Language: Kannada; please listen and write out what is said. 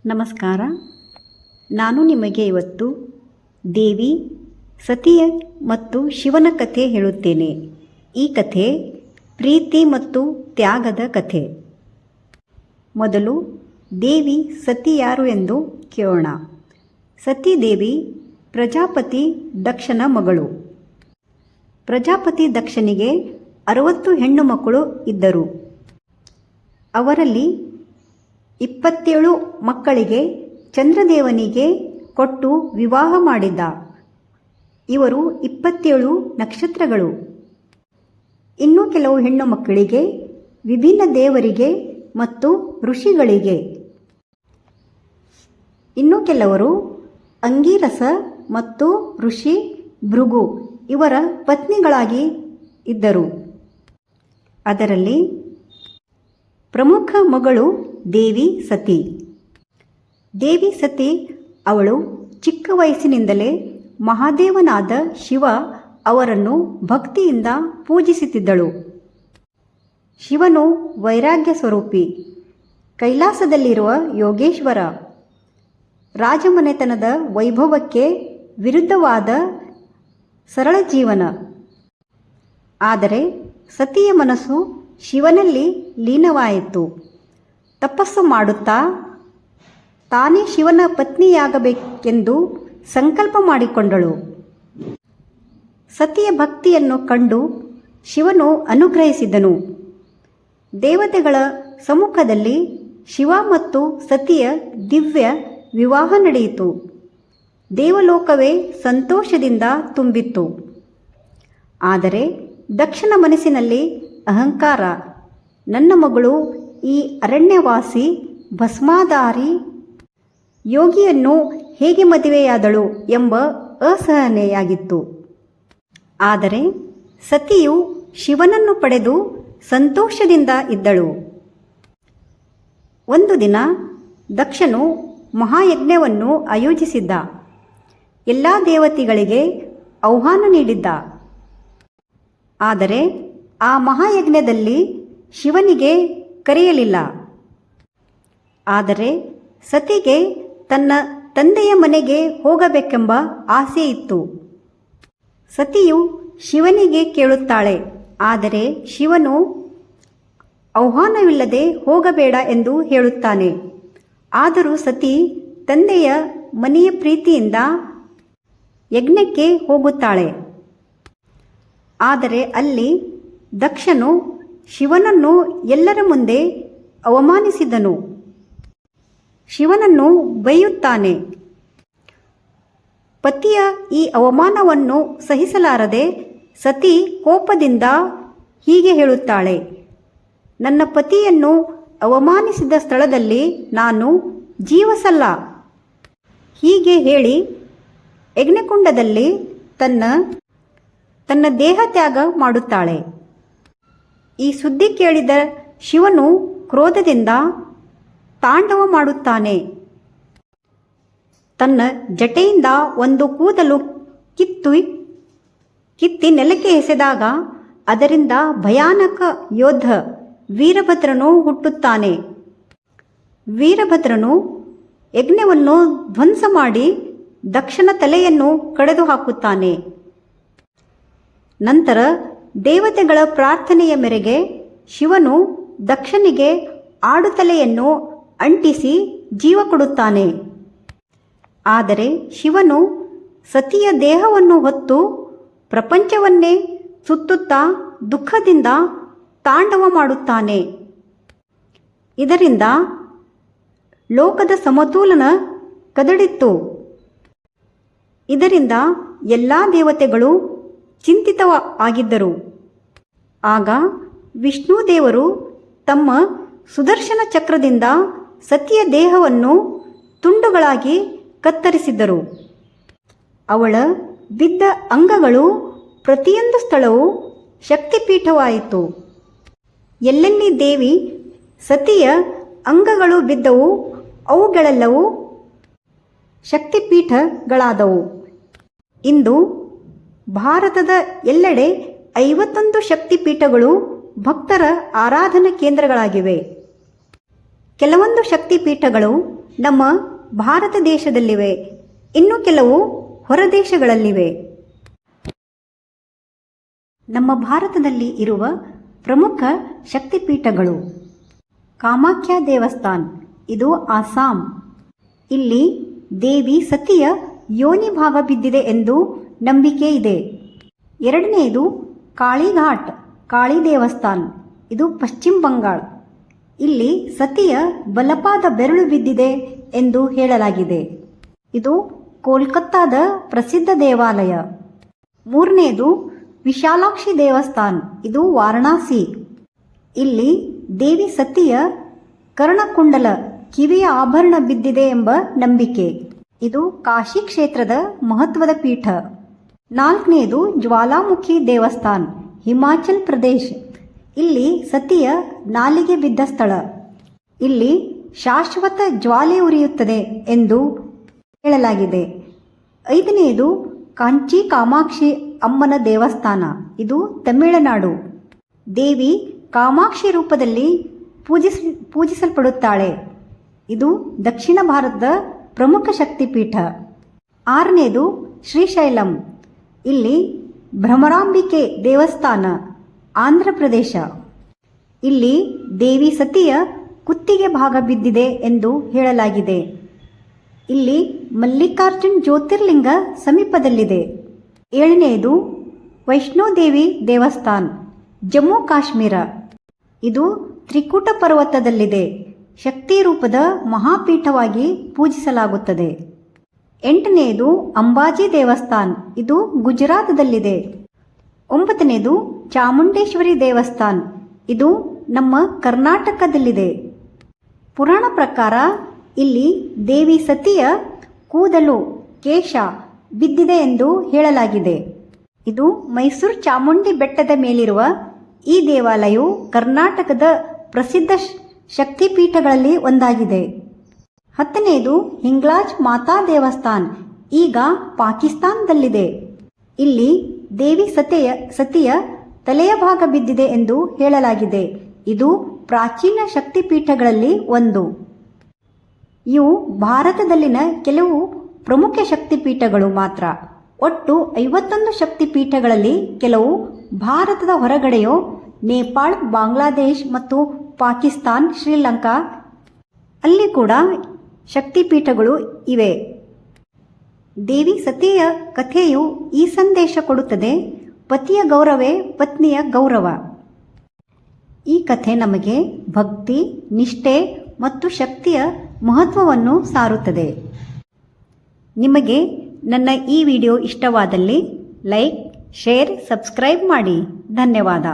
ನಮಸ್ಕಾರ. ನಾನು ನಿಮಗೆ ಇವತ್ತು ದೇವಿ ಸತಿಯ ಮತ್ತು ಶಿವನ ಕಥೆ ಹೇಳುತ್ತೇನೆ. ಈ ಕಥೆ ಪ್ರೀತಿ ಮತ್ತು ತ್ಯಾಗದ ಕಥೆ. ಮೊದಲು ದೇವಿ ಸತಿ ಯಾರು ಎಂದು ಕೇಳೋಣ. ಸತಿ ದೇವಿ ಪ್ರಜಾಪತಿ ದಕ್ಷನ ಮಗಳು. ಪ್ರಜಾಪತಿ ದಕ್ಷನಿಗೆ 60 ಹೆಣ್ಣು ಮಕ್ಕಳು ಇದ್ದರು. ಅವರಲ್ಲಿ 27 ಮಕ್ಕಳಿಗೆ ಚಂದ್ರದೇವನಿಗೆ ಕೊಟ್ಟು ವಿವಾಹ ಮಾಡಿದ್ದ. ಇವರು 27 ನಕ್ಷತ್ರಗಳು. ಇನ್ನೂ ಕೆಲವು ಹೆಣ್ಣು ಮಕ್ಕಳಿಗೆ ವಿಭಿನ್ನ ದೇವರಿಗೆ ಮತ್ತು ಋಷಿಗಳಿಗೆ. ಇನ್ನು ಕೆಲವರು ಅಂಗೀರಸ ಮತ್ತು ಋಷಿ ಭೃಗು ಇವರ ಪತ್ನಿಗಳಾಗಿ ಇದ್ದರು. ಅದರಲ್ಲಿ ಪ್ರಮುಖ ಮಗಳು ದೇವಿ ಸತಿ. ದೇವಿ ಸತಿ ಅವಳು ಚಿಕ್ಕ ವಯಸ್ಸಿನಿಂದಲೇ ಮಹಾದೇವನಾದ ಶಿವ ಅವರನ್ನು ಭಕ್ತಿಯಿಂದ ಪೂಜಿಸುತ್ತಿದ್ದಳು. ಶಿವನು ವೈರಾಗ್ಯ ಸ್ವರೂಪಿ, ಕೈಲಾಸದಲ್ಲಿರುವ ಯೋಗೇಶ್ವರ, ರಾಜಮನೆತನದ ವೈಭವಕ್ಕೆ ವಿರುದ್ಧವಾದ ಸರಳ ಜೀವನ. ಆದರೆ ಸತಿಯ ಮನಸ್ಸು ಶಿವನಲ್ಲಿ ಲೀನವಾಯಿತು. ತಪಸ್ಸು ಮಾಡುತ್ತಾ ತಾನೇ ಶಿವನ ಪತ್ನಿಯಾಗಬೇಕೆಂದು ಸಂಕಲ್ಪ ಮಾಡಿಕೊಂಡಳು. ಸತಿಯ ಭಕ್ತಿಯನ್ನು ಕಂಡು ಶಿವನು ಅನುಗ್ರಹಿಸಿದನು. ದೇವತೆಗಳ ಸಮ್ಮುಖದಲ್ಲಿ ಶಿವ ಮತ್ತು ಸತಿಯ ದಿವ್ಯ ವಿವಾಹ ನಡೆಯಿತು. ದೇವಲೋಕವೇ ಸಂತೋಷದಿಂದ ತುಂಬಿತ್ತು. ಆದರೆ ದಕ್ಷನ ಮನಸ್ಸಿನಲ್ಲಿ ಅಹಂಕಾರ. ನನ್ನ ಮಗಳು ಈ ಅರಣ್ಯವಾಸಿ ಭಸ್ಮಾಧಾರಿ ಯೋಗಿಯನ್ನು ಹೇಗೆ ಮದುವೆಯಾದಳು ಎಂಬ ಅಸಹನೆಯಾಗಿತ್ತು. ಆದರೆ ಸತಿಯು ಶಿವನನ್ನು ಪಡೆದು ಸಂತೋಷದಿಂದ ಇದ್ದಳು. ಒಂದು ದಿನ ದಕ್ಷನು ಮಹಾಯಜ್ಞವನ್ನು ಆಯೋಜಿಸಿದ್ದ. ಎಲ್ಲ ದೇವತೆಗಳಿಗೆ ಆಹ್ವಾನ ನೀಡಿದ್ದ. ಆದರೆ ಆ ಮಹಾಯಜ್ಞದಲ್ಲಿ ಶಿವನಿಗೆ ಕರೆಯಲಿಲ್ಲ. ಆದರೆ ಸತಿಗೆ ತನ್ನ ತಂದೆಯ ಮನೆಗೆ ಹೋಗಬೇಕೆಂಬ ಆಸೆ ಇತ್ತು. ಸತಿಯು ಶಿವನಿಗೆ ಕೇಳುತ್ತಾಳೆ. ಆದರೆ ಶಿವನು ಆಹ್ವಾನವಿಲ್ಲದೆ ಹೋಗಬೇಡ ಎಂದು ಹೇಳುತ್ತಾನೆ. ಆದರೂ ಸತಿ ತಂದೆಯ ಮನೆಯ ಪ್ರೀತಿಯಿಂದ ಯಜ್ಞಕ್ಕೆ ಹೋಗುತ್ತಾಳೆ. ಆದರೆ ಅಲ್ಲಿ ದಕ್ಷನು ಶಿವನನ್ನು ಎಲ್ಲರ ಮುಂದೆ ಅವಮಾನಿಸಿದನು. ಶಿವನನ್ನು ಬೈಯುತ್ತಾನೆ. ಪತಿಯ ಈ ಅವಮಾನವನ್ನು ಸಹಿಸಲಾರದೆ ಸತಿ ಕೋಪದಿಂದ ಹೀಗೆ ಹೇಳುತ್ತಾಳೆ, ನನ್ನ ಪತಿಯನ್ನು ಅವಮಾನಿಸಿದ ಸ್ಥಳದಲ್ಲಿ ನಾನು ಜೀವಿಸಲ್ಲ. ಹೀಗೆ ಹೇಳಿ ಯಜ್ಞಕುಂಡದಲ್ಲಿ ತನ್ನ ದೇಹ ತ್ಯಾಗ ಮಾಡುತ್ತಾಳೆ. ಈ ಸುದ್ದಿ ಕೇಳಿದ ಶಿವನು ಕ್ರೋಧದಿಂದ ತಾಂಡವ ಮಾಡುತ್ತಾನೆ. ತನ್ನ ಜಟೆಯಿಂದ ಒಂದು ಕೂದಲು ಕಿತ್ತಿ ನೆಲಕ್ಕೆ ಎಸೆದಾಗ ಅದರಿಂದ ಭಯಾನಕ ಯೋಧ ವೀರಭದ್ರನು ಹುಟ್ಟುತ್ತಾನೆ. ವೀರಭದ್ರನು ಯಜ್ಞವನ್ನು ಧ್ವಂಸ ಮಾಡಿ ದಕ್ಷನ ತಲೆಯನ್ನು ಕಡಿದು ಹಾಕುತ್ತಾನೆ. ನಂತರ ದೇವತೆಗಳ ಪ್ರಾರ್ಥನೆಯ ಮೇರೆಗೆ ಶಿವನು ದಕ್ಷನಿಗೆ ಆಡುತಲೆಯನ್ನು ಅಂಟಿಸಿ ಜೀವ ಕೊಡುತ್ತಾನೆ. ಆದರೆ ಶಿವನು ಸತಿಯ ದೇಹವನ್ನು ಹೊತ್ತು ಪ್ರಪಂಚವನ್ನೇ ಸುತ್ತುತ್ತಾ ದುಃಖದಿಂದ ತಾಂಡವ ಮಾಡುತ್ತಾನೆ. ಇದರಿಂದ ಲೋಕದ ಸಮತೋಲನ ಕದಡಿತ್ತು. ಇದರಿಂದ ಎಲ್ಲ ದೇವತೆಗಳು ಚಿಂತಿತವಾಗಿದ್ದರು. ಆಗ ವಿಷ್ಣು ದೇವರು ತಮ್ಮ ಸುದರ್ಶನ ಚಕ್ರದಿಂದ ಸತಿಯ ದೇಹವನ್ನು ತುಂಡುಗಳಾಗಿ ಕತ್ತರಿಸಿದರು. ಅವಳ ಬಿದ್ದ ಅಂಗಗಳು ಪ್ರತಿಯೊಂದು ಸ್ಥಳವೂ ಶಕ್ತಿಪೀಠವಾಯಿತು. ಎಲ್ಲೆಲ್ಲಿ ದೇವಿ ಸತಿಯ ಅಂಗಗಳು ಬಿದ್ದವು ಅವುಗಳೆಲ್ಲವೂ ಶಕ್ತಿಪೀಠಗಳಾದವು. ಇಂದು ಭಾರತದ ಎಲ್ಲೆಡೆ 51 ಶಕ್ತಿಪೀಠಗಳು ಭಕ್ತರ ಆರಾಧನಾ ಕೇಂದ್ರಗಳಾಗಿವೆ. ಕೆಲವೊಂದು ಶಕ್ತಿಪೀಠಗಳು ನಮ್ಮ ಭಾರತ ದೇಶದಲ್ಲಿವೆ, ಇನ್ನು ಕೆಲವು ಹೊರ ದೇಶಗಳಲ್ಲಿವೆ. ನಮ್ಮ ಭಾರತದಲ್ಲಿ ಇರುವ ಪ್ರಮುಖ ಶಕ್ತಿಪೀಠಗಳು: ಕಾಮಾಖ್ಯ ದೇವಸ್ಥಾನ್, ಇದು ಆಸಾಂ. ಇಲ್ಲಿ ದೇವಿ ಸತಿಯ ಯೋನಿ ಭಾಗ ಬಿದ್ದಿದೆ ಎಂದು ನಂಬಿಕೆ ಇದೆ. ಎರಡನೆಯದು ಕಾಳಿಘಾಟ್ ಕಾಳಿ ದೇವಸ್ಥಾನ್, ಇದು ಪಶ್ಚಿಮ ಬಂಗಾಳ. ಇಲ್ಲಿ ಸತಿಯ ಬಲಪಾದ ಬೆರಳು ಬಿದ್ದಿದೆ ಎಂದು ಹೇಳಲಾಗಿದೆ. ಇದು ಕೋಲ್ಕತ್ತಾದ ಪ್ರಸಿದ್ಧ ದೇವಾಲಯ. ಮೂರನೆಯದು ವಿಶಾಲಾಕ್ಷಿ ದೇವಸ್ಥಾನ್, ಇದು ವಾರಣಾಸಿ. ಇಲ್ಲಿ ದೇವಿ ಸತಿಯ ಕರ್ಣಕುಂಡಲ ಕಿವಿಯ ಆಭರಣ ಬಿದ್ದಿದೆ ಎಂಬ ನಂಬಿಕೆ. ಇದು ಕಾಶಿ ಕ್ಷೇತ್ರದ ಮಹತ್ವದ ಪೀಠ. ನಾಲ್ಕನೆಯದು ಜ್ವಾಲಾಮುಖಿ ದೇವಸ್ಥಾನ್, ಹಿಮಾಚಲ್ ಪ್ರದೇಶ್. ಇಲ್ಲಿ ಸತಿಯ ನಾಲಿಗೆ ಬಿದ್ದ ಸ್ಥಳ. ಇಲ್ಲಿ ಶಾಶ್ವತ ಜ್ವಾಲೆ ಉರಿಯುತ್ತದೆ ಎಂದು ಹೇಳಲಾಗಿದೆ. ಐದನೆಯದು ಕಾಂಚಿ ಕಾಮಾಕ್ಷಿ ಅಮ್ಮನ ದೇವಸ್ಥಾನ, ಇದು ತಮಿಳುನಾಡು. ದೇವಿ ಕಾಮಾಕ್ಷಿ ರೂಪದಲ್ಲಿ ಪೂಜಿಸಲ್ಪಡುತ್ತಾಳೆ. ಇದು ದಕ್ಷಿಣ ಭಾರತದ ಪ್ರಮುಖ ಶಕ್ತಿಪೀಠ. ಆರನೆಯದು ಶ್ರೀಶೈಲಂ. ಇಲ್ಲಿ ಭ್ರಮರಾಂಬಿಕೆ ದೇವಸ್ಥಾನ, ಆಂಧ್ರ ಪ್ರದೇಶ. ಇಲ್ಲಿ ದೇವಿ ಸತಿಯ ಕುತ್ತಿಗೆ ಭಾಗ ಬಿದ್ದಿದೆ ಎಂದು ಹೇಳಲಾಗಿದೆ. ಇಲ್ಲಿ ಮಲ್ಲಿಕಾರ್ಜುನ್ ಜ್ಯೋತಿರ್ಲಿಂಗ ಸಮೀಪದಲ್ಲಿದೆ. ಏಳನೆಯದು ವೈಷ್ಣೋದೇವಿ ದೇವಸ್ಥಾನ್, ಜಮ್ಮು ಕಾಶ್ಮೀರ. ಇದು ತ್ರಿಕೂಟ ಪರ್ವತದಲ್ಲಿದೆ. ಶಕ್ತಿ ರೂಪದ ಮಹಾಪೀಠವಾಗಿ ಪೂಜಿಸಲಾಗುತ್ತದೆ. ಎಂಟನೆಯದು ಅಂಬಾಜಿ ದೇವಸ್ಥಾನ್, ಇದು ಗುಜರಾತದಲ್ಲಿದೆ. ಒಂಬತ್ತನೆಯದು ಚಾಮುಂಡೇಶ್ವರಿ ದೇವಸ್ಥಾನ್, ಇದು ನಮ್ಮ ಕರ್ನಾಟಕದಲ್ಲಿದೆ. ಪುರಾಣ ಪ್ರಕಾರ ಇಲ್ಲಿ ದೇವಿ ಸತಿಯ ಕೂದಲು ಕೇಶ ಬಿದ್ದಿದೆ ಎಂದು ಹೇಳಲಾಗಿದೆ. ಇದು ಮೈಸೂರು ಚಾಮುಂಡಿ ಬೆಟ್ಟದ ಮೇಲಿರುವ ಈ ದೇವಾಲಯವು ಕರ್ನಾಟಕದ ಪ್ರಸಿದ್ಧ ಶಕ್ತಿಪೀಠಗಳಲ್ಲಿ ಒಂದಾಗಿದೆ. ಹತ್ತನೆಯದು ಹಿಂಗ್ಲಾಜ್ ಮಾತಾ ದೇವಸ್ಥಾನ್, ಈಗ ಪಾಕಿಸ್ತಾನದಲ್ಲಿದೆ. ಇಲ್ಲಿ ದೇವಿ ಸತಿಯ ತಲೆಯ ಭಾಗ ಬಿದ್ದಿದೆ ಎಂದು ಹೇಳಲಾಗಿದೆ. ಇದು ಪ್ರಾಚೀನ ಶಕ್ತಿಪೀಠಗಳಲ್ಲಿ ಒಂದು. ಇವು ಭಾರತದಲ್ಲಿನ ಕೆಲವು ಪ್ರಮುಖ ಶಕ್ತಿಪೀಠಗಳು ಮಾತ್ರ. ಒಟ್ಟು 51 ಶಕ್ತಿಪೀಠಗಳಲ್ಲಿ ಕೆಲವು ಭಾರತದ ಹೊರಗಡೆಯೋ ನೇಪಾಳ, ಬಾಂಗ್ಲಾದೇಶ್ ಮತ್ತು ಪಾಕಿಸ್ತಾನ್, ಶ್ರೀಲಂಕಾ ಅಲ್ಲಿ ಕೂಡ ಶಕ್ತಿಪೀಠಗಳು ಇವೆ. ದೇವಿ ಸತಿಯ ಕಥೆಯು ಈ ಸಂದೇಶ ಕೊಡುತ್ತದೆ: ಪತಿಯ ಗೌರವವೇ ಪತ್ನಿಯ ಗೌರವ. ಈ ಕಥೆ ನಮಗೆ ಭಕ್ತಿ, ನಿಷ್ಠೆ ಮತ್ತು ಶಕ್ತಿಯ ಮಹತ್ವವನ್ನು ಸಾರುತ್ತದೆ. ನಿಮಗೆ ನನ್ನ ಈ ವಿಡಿಯೋ ಇಷ್ಟವಾದಲ್ಲಿ ಲೈಕ್, ಶೇರ್, ಸಬ್ಸ್ಕ್ರೈಬ್ ಮಾಡಿ. ಧನ್ಯವಾದ.